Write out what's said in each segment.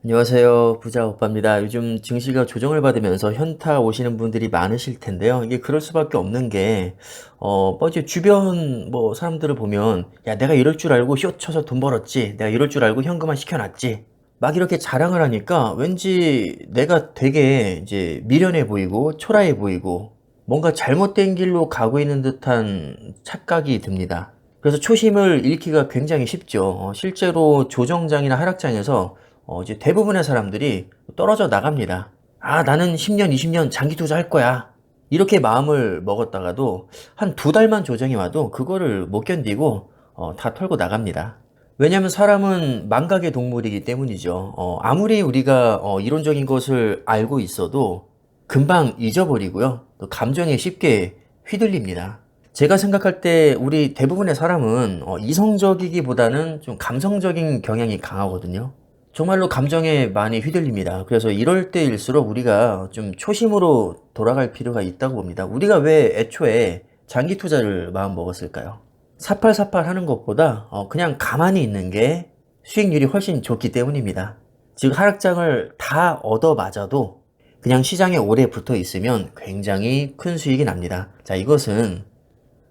안녕하세요. 부자 오빠입니다. 요즘 증시가 조정을 받으면서 현타 오시는 분들이 많으실 텐데요. 이게 그럴 수밖에 없는 게, 뭐 이제 주변 뭐 사람들을 보면, 야, 내가 이럴 줄 알고 쇼 쳐서 돈 벌었지. 내가 이럴 줄 알고 현금화 시켜놨지. 막 이렇게 자랑을 하니까 왠지 내가 되게 이제 미련해 보이고 초라해 보이고 뭔가 잘못된 길로 가고 있는 듯한 착각이 듭니다. 그래서 초심을 잃기가 굉장히 쉽죠. 실제로 조정장이나 하락장에서 이제 대부분의 사람들이 떨어져 나갑니다. 아, 나는 10년, 20년 장기 투자할 거야. 이렇게 마음을 먹었다가도 한 두 달만 조정이 와도 그거를 못 견디고 다 털고 나갑니다. 왜냐하면 사람은 망각의 동물이기 때문이죠. 아무리 우리가 이론적인 것을 알고 있어도 금방 잊어버리고요. 또 감정에 쉽게 휘둘립니다. 제가 생각할 때 우리 대부분의 사람은 이성적이기보다는 좀 감성적인 경향이 강하거든요. 정말로 감정에 많이 휘둘립니다. 그래서 이럴 때일수록 우리가 좀 초심으로 돌아갈 필요가 있다고 봅니다. 우리가 왜 애초에 장기 투자를 마음 먹었을까요? 사팔사팔 하는 것보다 그냥 가만히 있는 게 수익률이 훨씬 좋기 때문입니다. 즉 하락장을 다 얻어맞아도 그냥 시장에 오래 붙어 있으면 굉장히 큰 수익이 납니다. 자, 이것은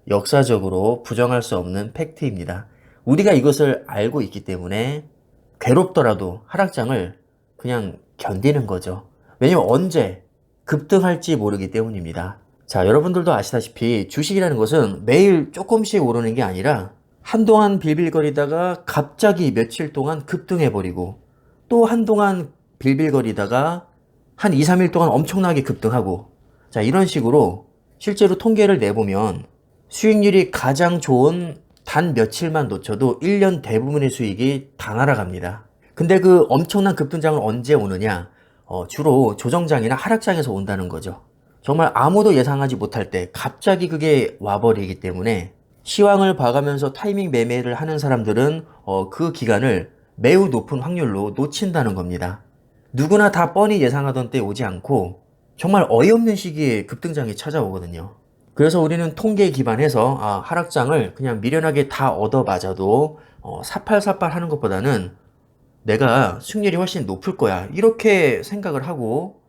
역사적으로 부정할 수 없는 팩트입니다. 우리가 이것을 알고 있기 때문에 괴롭더라도 하락장을 그냥 견디는 거죠. 왜냐면 언제 급등할지 모르기 때문입니다. 자, 여러분들도 아시다시피 주식이라는 것은 매일 조금씩 오르는 게 아니라 한동안 빌빌거리다가 갑자기 며칠 동안 급등해버리고 또 한동안 빌빌거리다가 한 2, 3일 동안 엄청나게 급등하고 자, 이런 식으로 실제로 통계를 내보면 수익률이 가장 좋은 단 며칠만 놓쳐도 1년 대부분의 수익이 다 날아갑니다. 근데 그 엄청난 급등장은 언제 오느냐? 주로 조정장이나 하락장에서 온다는 거죠. 정말 아무도 예상하지 못할 때 갑자기 그게 와버리기 때문에 시황을 봐가면서 타이밍 매매를 하는 사람들은 그 기간을 매우 높은 확률로 놓친다는 겁니다. 누구나 다 뻔히 예상하던 때 오지 않고 정말 어이없는 시기에 급등장이 찾아오거든요. 그래서 우리는 통계에 기반해서 하락장을 그냥 미련하게 다 얻어맞아도 사팔사팔 하는 것보다는 내가 수익률이 훨씬 높을 거야 이렇게 생각을 하고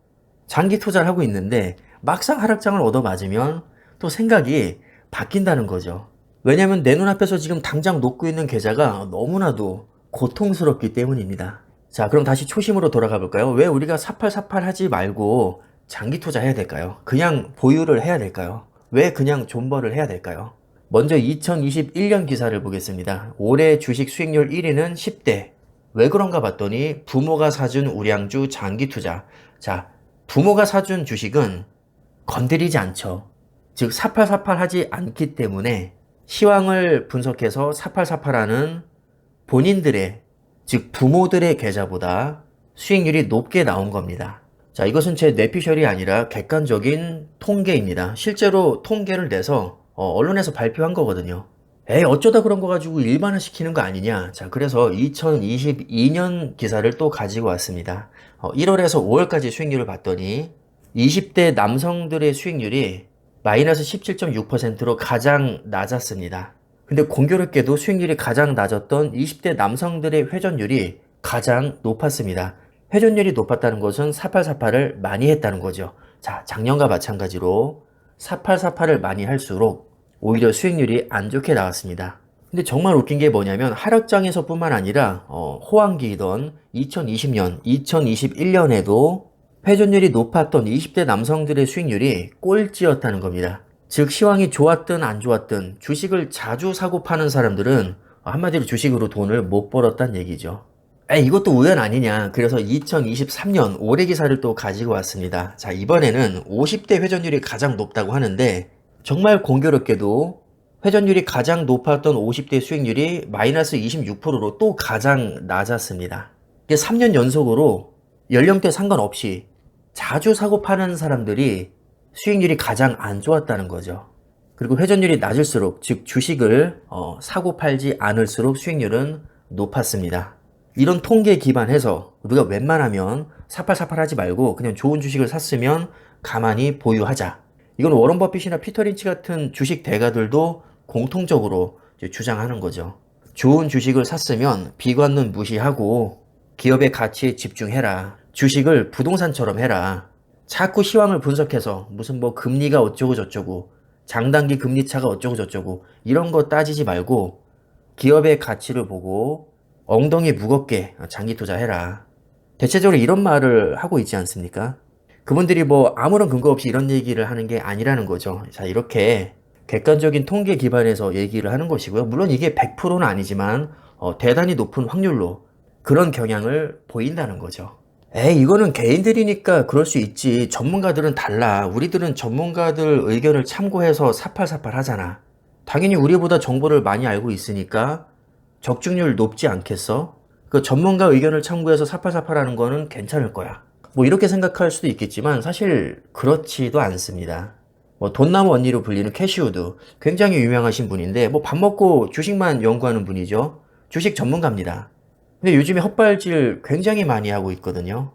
장기 투자를 하고 있는데 막상 하락장을 얻어맞으면 또 생각이 바뀐다는 거죠. 왜냐하면 내 눈앞에서 지금 당장 녹고 있는 계좌가 너무나도 고통스럽기 때문입니다. 자, 그럼 다시 초심으로 돌아가 볼까요? 왜 우리가 사팔사팔 하지 말고 장기 투자해야 될까요? 그냥 보유를 해야 될까요? 왜 그냥 존버를 해야 될까요? 먼저 2021년 기사를 보겠습니다. 올해 주식 수익률 1위는 10대. 왜 그런가 봤더니 부모가 사준 우량주 장기 투자. 자, 부모가 사준 주식은 건드리지 않죠. 즉 사팔사팔 하지 않기 때문에 시황을 분석해서 사팔사팔하는 본인들의 즉 부모들의 계좌보다 수익률이 높게 나온 겁니다. 자, 이것은 제 뇌피셜이 아니라 객관적인 통계입니다. 실제로 통계를 내서 언론에서 발표한 거거든요. 에이, 어쩌다 그런 거 가지고 일반화시키는 거 아니냐. 자, 그래서 2022년 기사를 또 가지고 왔습니다. 1월에서 5월까지 수익률을 봤더니 20대 남성들의 수익률이 마이너스 17.6%로 가장 낮았습니다. 근데 공교롭게도 수익률이 가장 낮았던 20대 남성들의 회전율이 가장 높았습니다. 회전율이 높았다는 것은 사팔사팔을 많이 했다는 거죠. 자, 작년과 마찬가지로 사팔사팔을 많이 할수록 오히려 수익률이 안 좋게 나왔습니다. 근데 정말 웃긴 게 뭐냐면 하락장에서 뿐만 아니라 호황기이던 2020년, 2021년에도 회전율이 높았던 20대 남성들의 수익률이 꼴찌였다는 겁니다. 즉 시황이 좋았든 안 좋았든 주식을 자주 사고 파는 사람들은 한마디로 주식으로 돈을 못 벌었단 얘기죠. 이것도 우연 아니냐. 그래서 2023년 올해 기사를 또 가지고 왔습니다. 자, 이번에는 50대 회전율이 가장 높다고 하는데 정말 공교롭게도 회전율이 가장 높았던 50대 수익률이 마이너스 26%로 또 가장 낮았습니다. 이게 3년 연속으로 연령대 상관없이 자주 사고 파는 사람들이 수익률이 가장 안 좋았다는 거죠. 그리고 회전율이 낮을수록 즉 주식을 사고 팔지 않을수록 수익률은 높았습니다. 이런 통계에 기반해서 우리가 웬만하면 사팔사팔 하지 말고 그냥 좋은 주식을 샀으면 가만히 보유하자. 이건 워런 버핏이나 피터 린치 같은 주식 대가들도 공통적으로 주장하는 거죠. 좋은 주식을 샀으면 비관론 무시하고 기업의 가치에 집중해라. 주식을 부동산처럼 해라. 자꾸 시황을 분석해서 무슨 뭐 금리가 어쩌고 저쩌고 장단기 금리 차가 어쩌고 저쩌고 이런 거 따지지 말고 기업의 가치를 보고 엉덩이 무겁게 장기 투자해라. 대체적으로 이런 말을 하고 있지 않습니까? 그분들이 뭐 아무런 근거 없이 이런 얘기를 하는 게 아니라는 거죠. 자, 이렇게 객관적인 통계 기반에서 얘기를 하는 것이고요. 물론 이게 100%는 아니지만 대단히 높은 확률로 그런 경향을 보인다는 거죠. 에이, 이거는 개인들이니까 그럴 수 있지. 전문가들은 달라. 우리들은 전문가들 의견을 참고해서 사팔사팔 하잖아. 당연히 우리보다 정보를 많이 알고 있으니까 적중률 높지 않겠어? 그 전문가 의견을 참고해서 사팔사팔 하는 거는 괜찮을 거야. 뭐 이렇게 생각할 수도 있겠지만 사실 그렇지도 않습니다. 뭐 돈나무 언니로 불리는 캐시우드 굉장히 유명하신 분인데 뭐 밥 먹고 주식만 연구하는 분이죠. 주식 전문가입니다. 근데 요즘에 헛발질 굉장히 많이 하고 있거든요.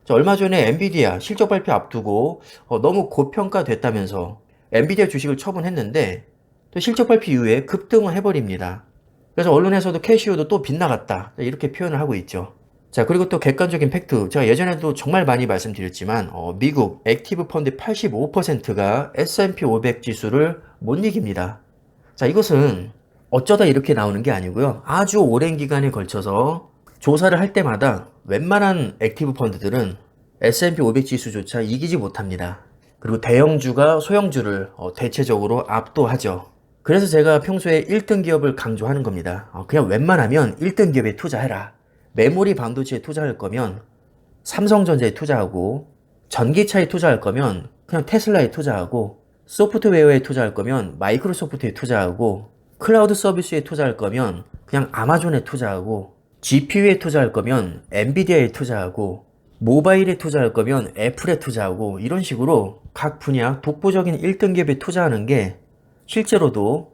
얼마 전에 엔비디아 실적 발표 앞두고 너무 고평가됐다면서 엔비디아 주식을 처분했는데 또 실적 발표 이후에 급등을 해버립니다. 그래서 언론에서도 캐시우도 또 빗나갔다 이렇게 표현을 하고 있죠. 자, 그리고 또 객관적인 팩트, 제가 예전에도 정말 많이 말씀드렸지만 미국 액티브 펀드 85%가 S&P 500 지수를 못 이깁니다. 자, 이것은 어쩌다 이렇게 나오는 게 아니고요. 아주 오랜 기간에 걸쳐서 조사를 할 때마다 웬만한 액티브 펀드들은 S&P 500 지수조차 이기지 못합니다. 그리고 대형주가 소형주를 대체적으로 압도하죠. 그래서 제가 평소에 1등 기업을 강조하는 겁니다. 그냥 웬만하면 1등 기업에 투자해라. 메모리 반도체에 투자할 거면 삼성전자에 투자하고, 전기차에 투자할 거면 그냥 테슬라에 투자하고, 소프트웨어에 투자할 거면 마이크로소프트에 투자하고, 클라우드 서비스에 투자할 거면 그냥 아마존에 투자하고, GPU에 투자할 거면 엔비디아에 투자하고, 모바일에 투자할 거면 애플에 투자하고, 이런 식으로 각 분야 독보적인 1등 기업에 투자하는 게 실제로도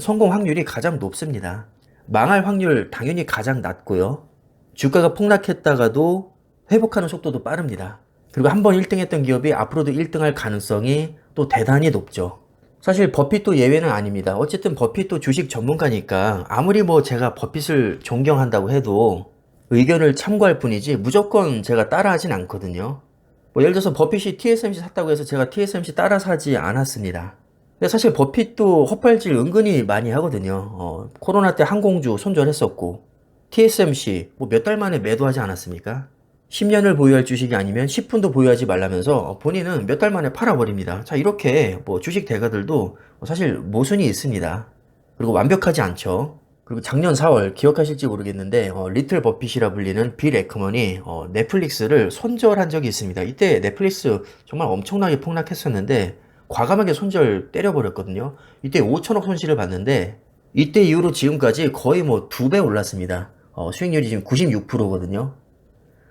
성공 확률이 가장 높습니다. 망할 확률 당연히 가장 낮고요. 주가가 폭락했다가도 회복하는 속도도 빠릅니다. 그리고 한번 1등 했던 기업이 앞으로도 1등 할 가능성이 또 대단히 높죠. 사실 버핏도 예외는 아닙니다. 어쨌든 버핏도 주식 전문가니까 아무리 뭐 제가 버핏을 존경한다고 해도 의견을 참고할 뿐이지 무조건 제가 따라하진 않거든요. 뭐 예를 들어서 버핏이 TSMC 샀다고 해서 제가 TSMC 따라 사지 않았습니다. 근데 사실 버핏도 헛발질 은근히 많이 하거든요. 코로나 때 항공주 손절했었고, TSMC 뭐 몇 달 만에 매도하지 않았습니까? 10년을 보유할 주식이 아니면 10분도 보유하지 말라면서 본인은 몇 달 만에 팔아버립니다. 자, 이렇게 뭐 주식 대가들도 사실 모순이 있습니다. 그리고 완벽하지 않죠. 그리고 작년 4월 기억하실지 모르겠는데 리틀 버핏이라 불리는 빌 에크먼이 넷플릭스를 손절한 적이 있습니다. 이때 넷플릭스 정말 엄청나게 폭락했었는데 과감하게 손절 때려버렸거든요. 이때 5천억 손실을 봤는데 이때 이후로 지금까지 거의 뭐 2배 올랐습니다. 수익률이 지금 96%거든요.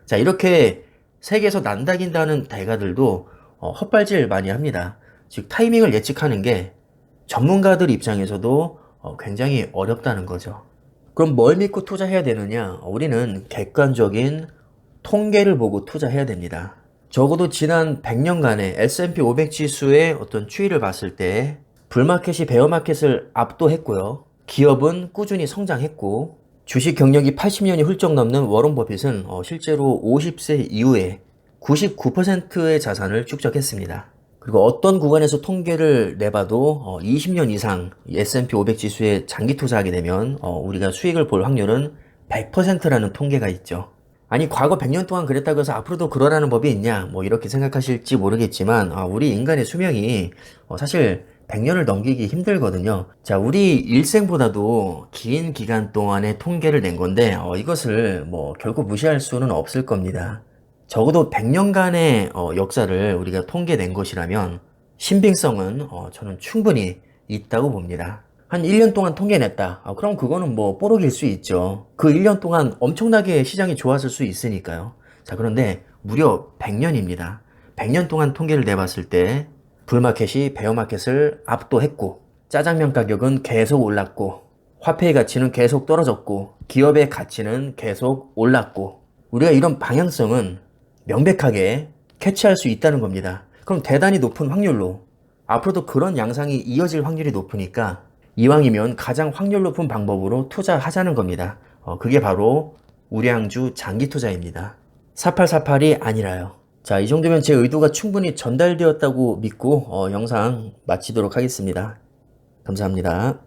자, 이렇게 세계에서 난다긴다는 대가들도 헛발질 많이 합니다. 즉 타이밍을 예측하는 게 전문가들 입장에서도 굉장히 어렵다는 거죠. 그럼 뭘 믿고 투자해야 되느냐? 우리는 객관적인 통계를 보고 투자해야 됩니다. 적어도 지난 100년간의 S&P 500 지수의 어떤 추이를 봤을 때 불마켓이 베어마켓을 압도했고요. 기업은 꾸준히 성장했고, 주식 경력이 80년이 훌쩍 넘는 워런 버핏은 실제로 50세 이후에 99%의 자산을 축적했습니다. 그리고 어떤 구간에서 통계를 내봐도 20년 이상 S&P 500 지수에 장기 투자하게 되면 우리가 수익을 볼 확률은 100%라는 통계가 있죠. 아니 과거 100년 동안 그랬다고 해서 앞으로도 그러라는 법이 있냐 뭐 이렇게 생각하실지 모르겠지만 우리 인간의 수명이 사실 100년을 넘기기 힘들거든요. 자, 우리 일생보다도 긴 기간 동안의 통계를 낸 건데 이것을 뭐 결코 무시할 수는 없을 겁니다. 적어도 100년간의 역사를 우리가 통계낸 것이라면 신빙성은 저는 충분히 있다고 봅니다. 한 1년 동안 통계냈다. 그럼 그거는 뭐 뽀록일 수 있죠. 그 1년 동안 엄청나게 시장이 좋았을 수 있으니까요. 자, 그런데 무려 100년입니다. 100년 동안 통계를 내봤을 때 불마켓이 베어마켓을 압도했고, 짜장면 가격은 계속 올랐고, 화폐의 가치는 계속 떨어졌고, 기업의 가치는 계속 올랐고, 우리가 이런 방향성은 명백하게 캐치할 수 있다는 겁니다. 그럼 대단히 높은 확률로 앞으로도 그런 양상이 이어질 확률이 높으니까 이왕이면 가장 확률 높은 방법으로 투자하자는 겁니다. 그게 바로 우량주 장기 투자입니다. 4848이 아니라요. 자, 이 정도면 제 의도가 충분히 전달되었다고 믿고 영상 마치도록 하겠습니다. 감사합니다.